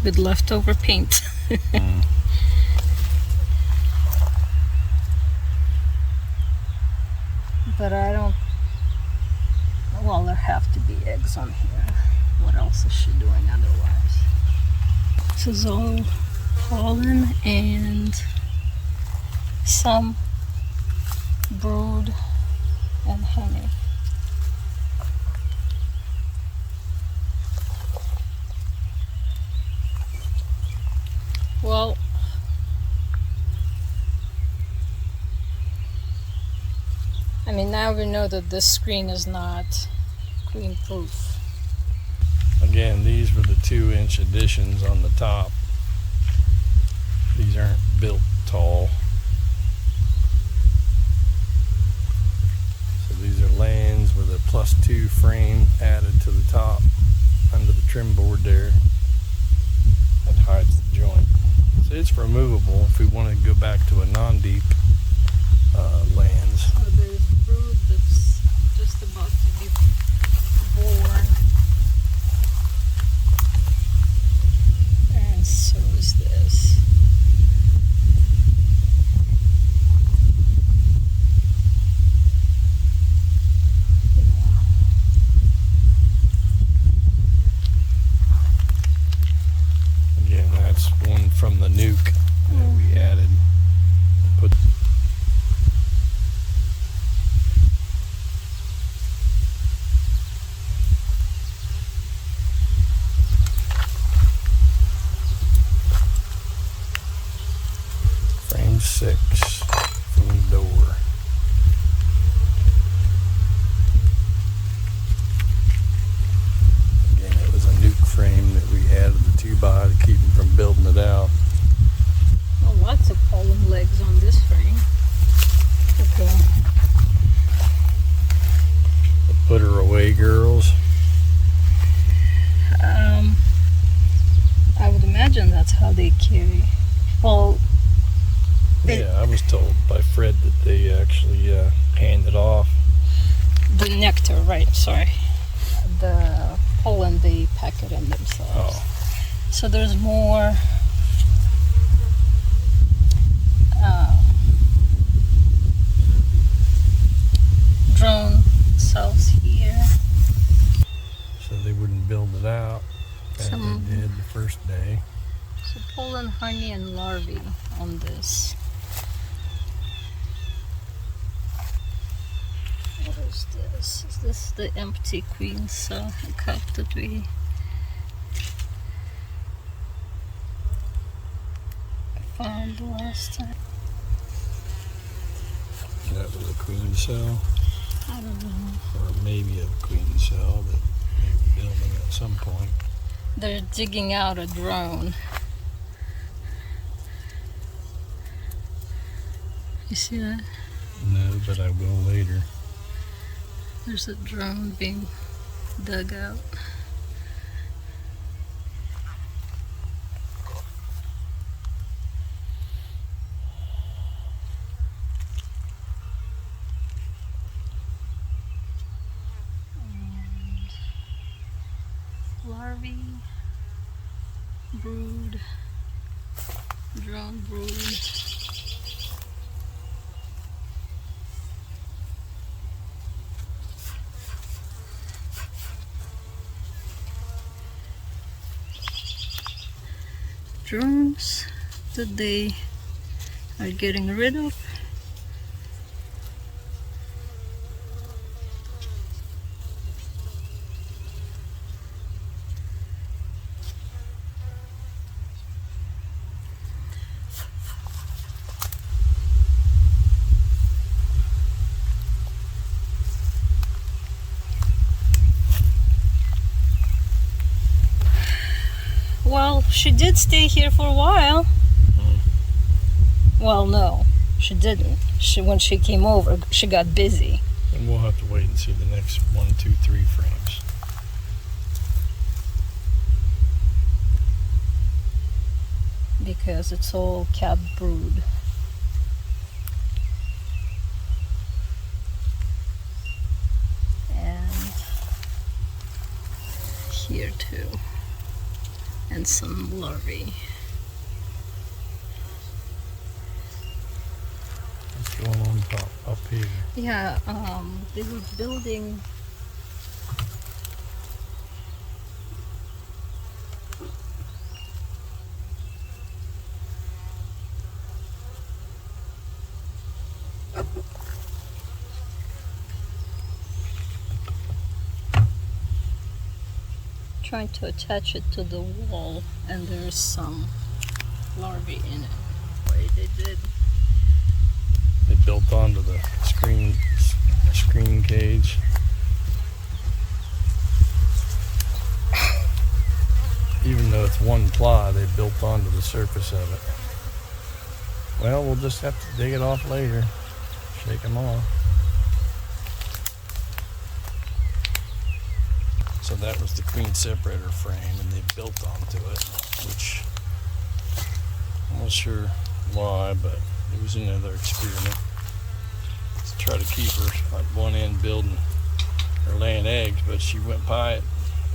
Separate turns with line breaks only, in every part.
with leftover paint. But I don't. Well, there have to be eggs on here. What else is she doing otherwise? This is all pollen and some brood and honey. Well, I mean, now we know that this screen is not queen proof.
Again, these were the 2-inch additions on the top. These aren't built tall. So these are lands with a +2 frame added to the top under the trim board there. That hides the joint. So it's removable if we want to go back to a non-deep lands.
So there's brood that's just about to be born. And so is this.
Again, that's one from the nuke that we added. Put frame 6 from the door. Again, it was a nuke frame that we added the 2x to keep them from building it out.
Oh, lots of pollen legs on this frame. Okay.
The put her away girls.
I would imagine that's how they carry. Well,
Yeah, I was told by Fred that they actually handed off.
the nectar, right? Sorry. The pollen, they pack it in themselves.
Oh,
So there's more drone cells here.
so they wouldn't build it out as
Some-
they did the first day.
So pollen, honey, and larvae on this. What is this? Is this the empty queen cell cup that we found last time?
That was a queen cell,
I don't know.
or maybe a queen cell that they were building at some point.
They're digging out a drone. You see that?
No, but I will later.
There's a drone being dug out. And larvae, brood, drone brood. Drones that they are getting rid of. Well, she did stay here for a while. Well, no, she didn't. When she came over, she got busy.
And we'll have to wait and see the next 1, 2, 3 frames.
Because it's all cat brood. And here too. and some larvae.
What's going on up here?
Yeah, they were building. Trying to attach it to the wall, and there's some larvae in it. Wait, they did.
They built onto the screen cage. Even though it's one ply, they built onto the surface of it. Well, we'll just have to dig it off later. Shake them off. So that was the queen separator frame, and they built onto it, which I'm not sure why, but it was another experiment to try to keep her at one end building or laying eggs, but she went by it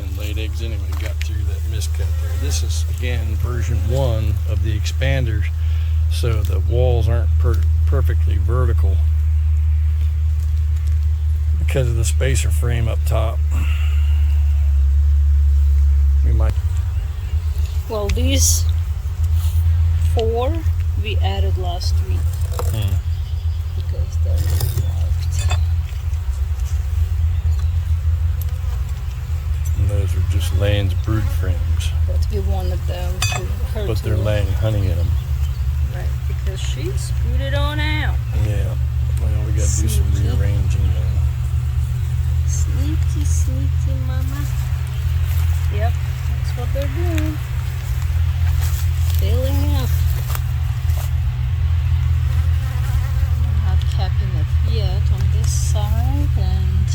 and laid eggs anyway, got through that miscut there. This is, again, version 1 of the expanders, so the walls aren't perfectly vertical because of the spacer frame up top. We might.
Well, these 4 we added last week because they're marked.
And those are just Land's brood frames.
But we wanted them to her
But
to
they're laying honey in them.
right, because she spewed it on out.
Yeah. Well, we gotta do some
Sneaky.
rearranging then.
Sneaky, sneaky mama. Yep, that's what they're doing. Filling up. I'm not capping it yet on this side, and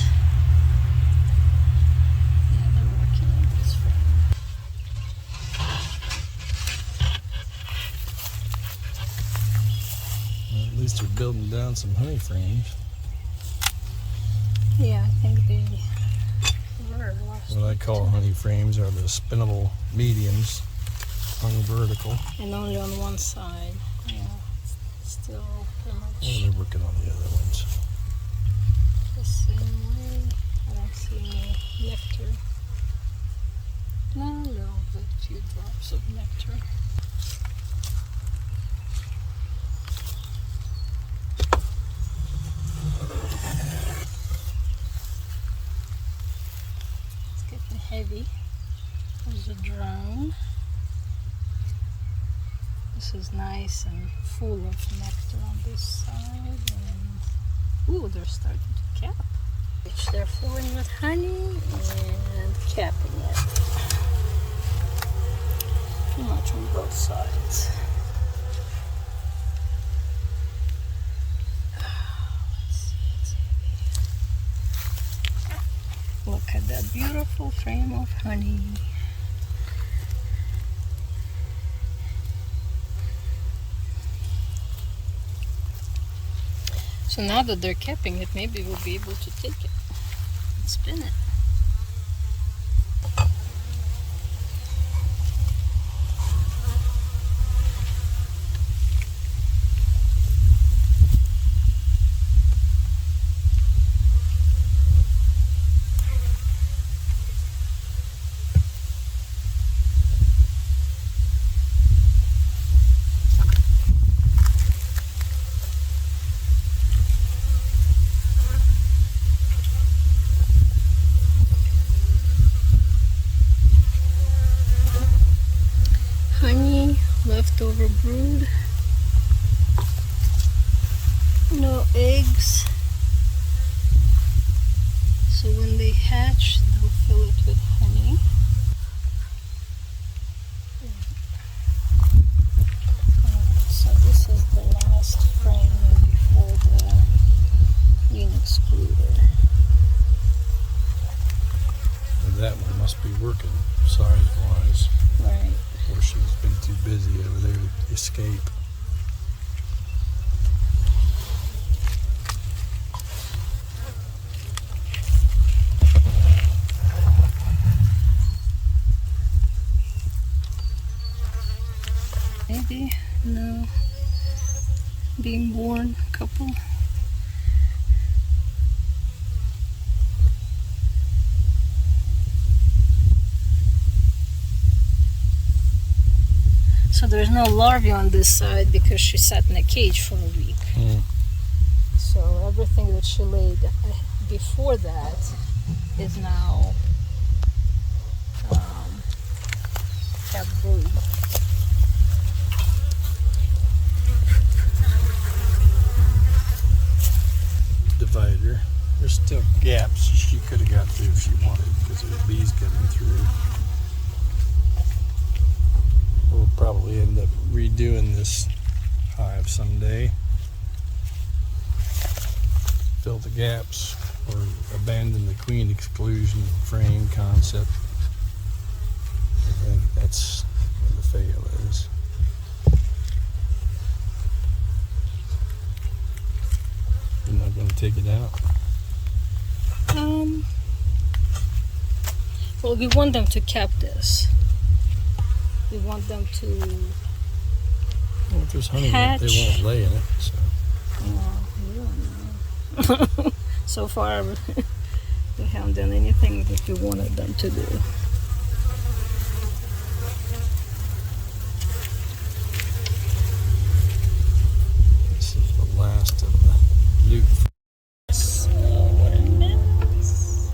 yeah, they're working on this frame.
Well, at least they're building down some honey frames.
Yeah, I think they were last
What I
week
call
too.
honey frames are the spinnable mediums, hung vertical.
And only on one side. Yeah, still pretty much
Yeah, they're working on the other ones.
the same way. I don't see any nectar. No, a few drops of nectar. It's getting heavy. There's a drone. This is nice and full of nectar on this side, and ooh, they're starting to cap. Which they're filling with honey and capping it. Pretty much on both sides. Let's see. Look at that beautiful frame of honey. So now that they're capping it, maybe we'll be able to take it and spin it. Honey, leftover brood, no eggs. So when they hatch, they'll fill it with honey. So this is the last frame before the queen excluder.
But that one must be working size-wise.
Right.
Or she's been too busy over there to escape.
being born, couple. So there's no larvae on this side because she sat in a cage for a week. So everything that she laid before that is now have brood.
Divider. There's still gaps she could have got through if she wanted because there's bees coming through. We'll probably end up redoing this hive someday. Fill the gaps or abandon the queen exclusion frame concept. And that's where the fail is. You're not going to take it out?
Well, we want them to cap this. We want them to
Well, if there's honey in it,
hatch.
they won't lay in it. So.
So far, we haven't done anything that we wanted them to do.
This is the last of the loop.
So, what a mess.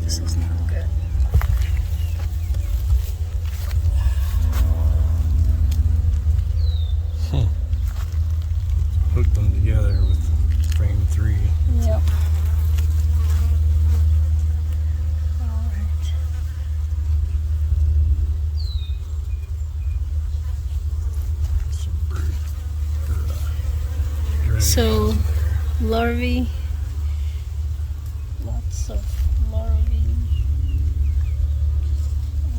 This is not good.
Hooked them together with frame 3.
Yep. Alright.
Some brood. Dragon
So,
there.
larvae. Lots of larvae.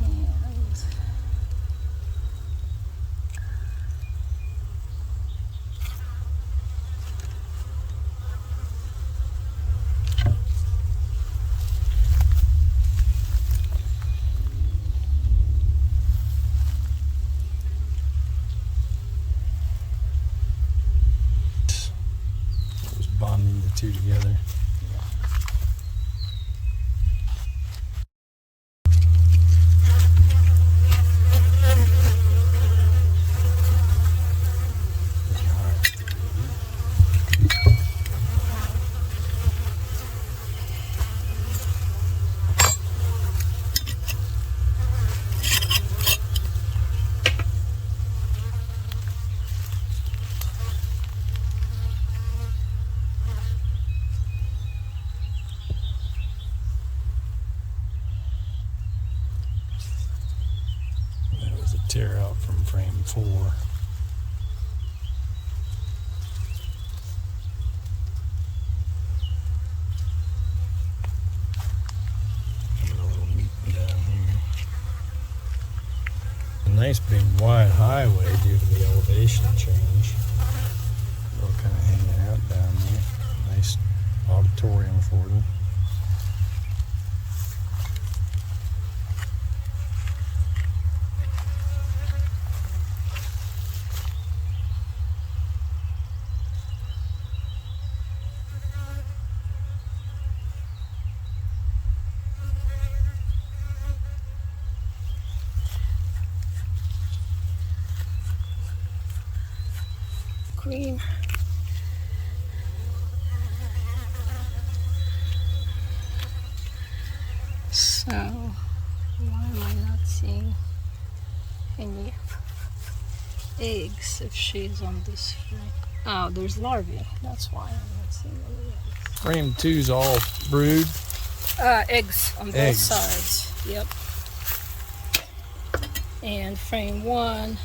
And
It was bonding the two together. That was a tear out from frame 4. And a little meeting down here. A nice big wide highway due to the elevation change. They're all kind of hanging out down there. Nice auditorium for them.
green. So, why am I not seeing any eggs if she's on this frame? Oh, there's larvae. That's why I'm not seeing any eggs.
Frame 2's all brood.
Eggs on both
Eggs.
sides. Yep. And frame 1,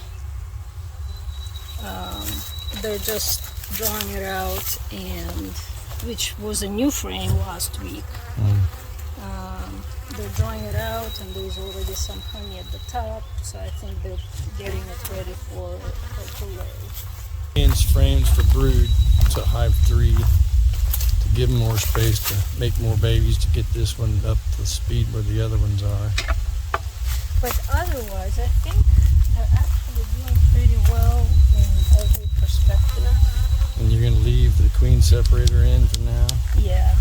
they're just drawing it out, and which was a new frame last week. They're drawing it out, and there's already some honey at the top, so I think they're getting it ready for to lay.
Inch frames for brood to hive 3 to give them more space to make more babies to get this one up to the speed where the other ones are.
But otherwise, I think they're actually doing pretty well in every perspective.
And you're going to leave the queen separator in for now?
Yeah.